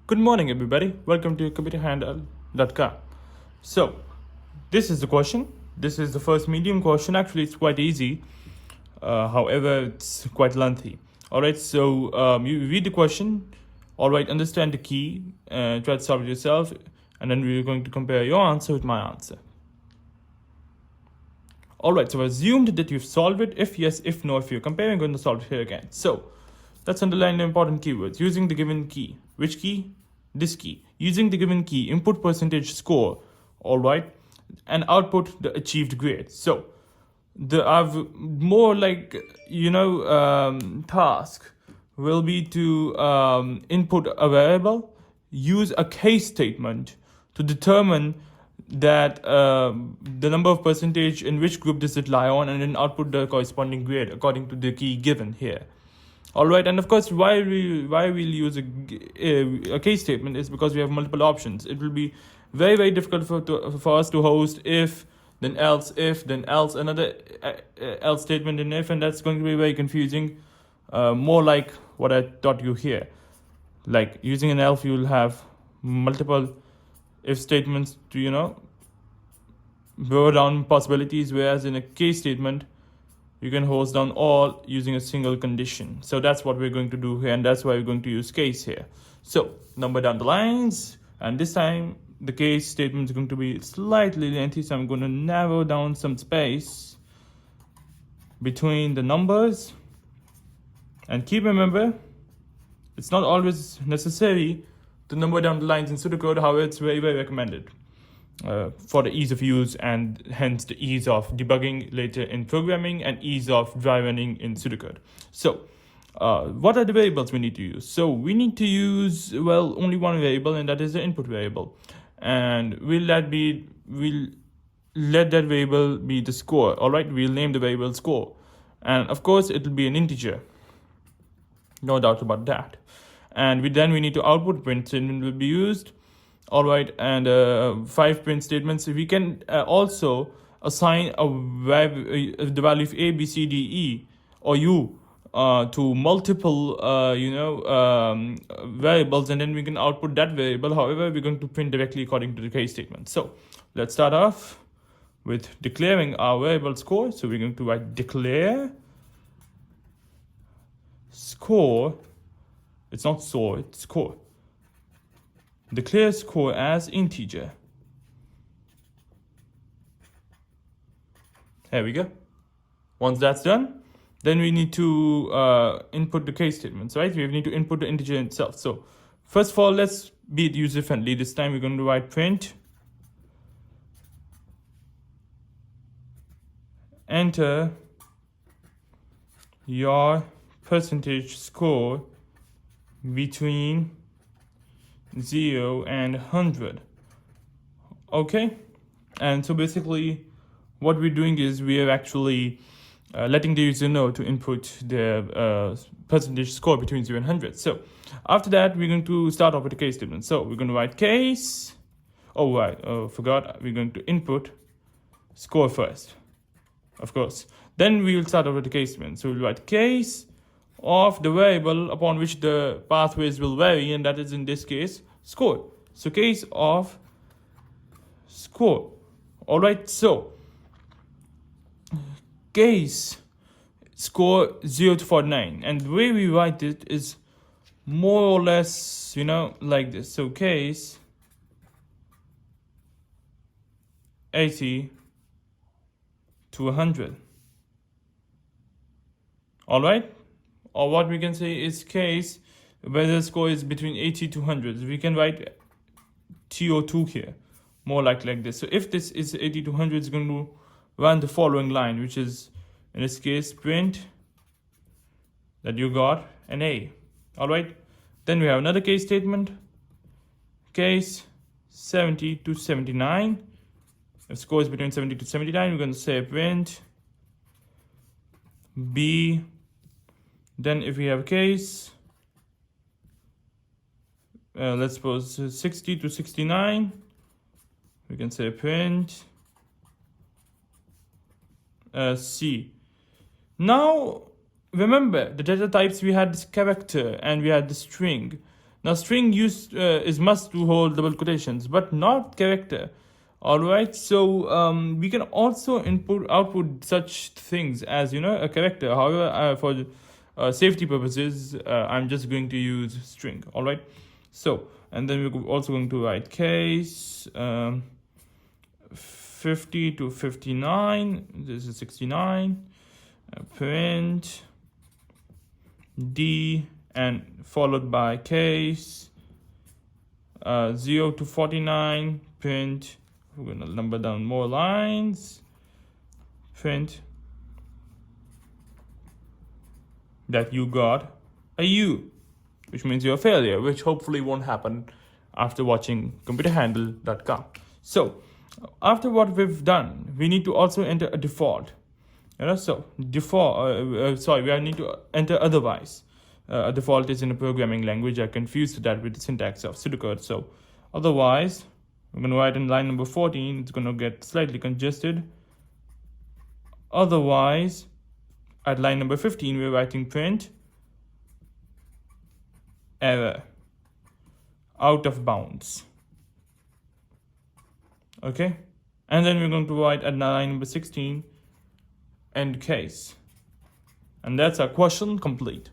Good morning, everybody. Welcome to computerhandle.com. So, this is the question. This is the first medium question. Actually, it's quite easy. However, it's quite lengthy. All right. So, you read the question. All right. Understand the key. Try to solve it yourself, and then we're going to compare your answer with my answer. All right. So, assumed that you've solved it. If yes, if no, if you're comparing, I'm going to solve it here again. So, let's underline the important keywords. Using the given key. Which key? This key. Using the given key, input percentage score, all right, and output the achieved grade. So the more like task will be to input a variable, use a case statement to determine that the number of percentage in which group does it lie on, and then output the corresponding grade according to the key given here. All right, and of course, why we'll use a case statement is because we have multiple options. It will be very difficult for us to host if then else, if then else, another else statement in if, and that's going to be very confusing. More like what I taught you here. Like using an else, you'll have multiple if statements to go down possibilities, whereas in a case statement you can host down all using a single condition. So that's what we're going to do here, and that's why we're going to use case here. So number down the lines, and this time the case statement is going to be slightly lengthy, so I'm going to narrow down some space between the numbers. And keep remember, it's not always necessary to number down the lines in pseudocode. However, it's very recommended for the ease of use, and hence the ease of debugging later in programming and ease of dry running in pseudocode. So what are the variables we need to use? So we need to use, well, only one variable, and that is the input variable. And we'll let that variable be the score. All right, we'll name the variable score. And of course, it will be an integer. No doubt about that. And then we need to output print statement will be used. All right, and 5 print statements. We can also assign the value of A, B, C, D, E, or U to multiple variables, and then we can output that variable. However, we're going to print directly according to the case statement. So let's start off with declaring our variable score. So we're going to write declare score. It's not score, it's score. Declare score as integer. There we go. Once that's done, then we need to input the case statements, right? We need to input the integer itself. So first of all, let's be user friendly. This time we're going to write print enter your percentage score between 0 and 100. Okay, and so basically what we're doing is we are actually letting the user know to input their percentage score between 0 and 100. So after that, we're going to start off with a case statement. So we're going to write case. Oh right, forgot, we're going to input score first, of course. Then we will start off with the case statement. So we'll write case of the variable upon which the pathways will vary, and that is in this case score. So case of score. All right, so case score 0 to 49, and the way we write it is more or less like this. So case 80 to 100. All right, or what we can say is case where the score is between 80 to 100. We can write TO2 here, more like this. So if this is 80 to 100, it's going to run the following line, which is in this case print that you got an A. All right, then we have another case statement, case 70 to 79. If score is between 70 to 79, we're going to say print B. Then if we have a case, let's suppose 60 to 69, we can say print C. Now remember, the data types, we had this character and we had the string. Now string is must to hold double quotations, but not character. All right, so we can also output such things as a character. However, for safety purposes, I'm just going to use string. All right, so and then we're also going to write case 50 to 59. This is 69. Print D and followed by case 0 to 49. Print. We're gonna number down more lines. Print that you got a U, which means you're a failure, which hopefully won't happen after watching computerhandle.com. So after what we've done, we need to also enter a default. So default, we need to enter otherwise. A default is in a programming language. I confused that with the syntax of pseudocode. So otherwise, we're going to write in line number 14. It's going to get slightly congested. Otherwise, at line number 15, we're writing print error out of bounds. Okay, and then we're going to write at line number 16 end case, and that's our question complete.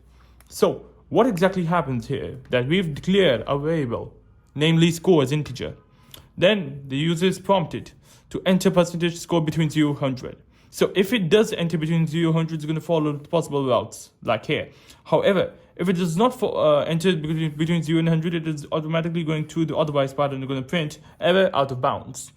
So what exactly happens here? That we've declared a variable, namely score as integer. Then the user is prompted to enter percentage score between 0 and 100. So if it does enter between 0 and 100, it's going to follow possible routes like here. However, if it does not enter between 0 and 100, it is automatically going to the otherwise part and going to print error out of bounds.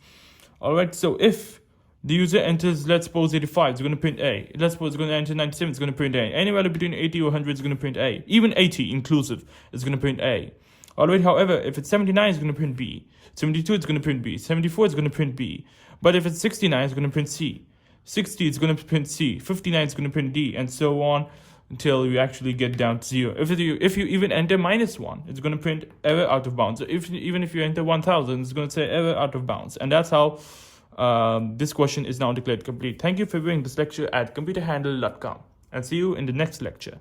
All right, so if the user enters, let's suppose 85, it's going to print A. Let's suppose it's going to enter 97, it's going to print A. Any value between 80 or 100 is going to print A. Even 80 inclusive is going to print A. All right, however, if it's 79, it's going to print B. 72, it's going to print B. 74, it's going to print B. But if it's 69, it's going to print C. 60, it's going to print C. 59, it's going to print D, and so on until you actually get down to 0. If you even enter -1, it's going to print error out of bounds. So even if you enter 1000, it's going to say error out of bounds. And that's how this question is now declared complete. Thank you for viewing this lecture at computerhandle.com, and see you in the next lecture.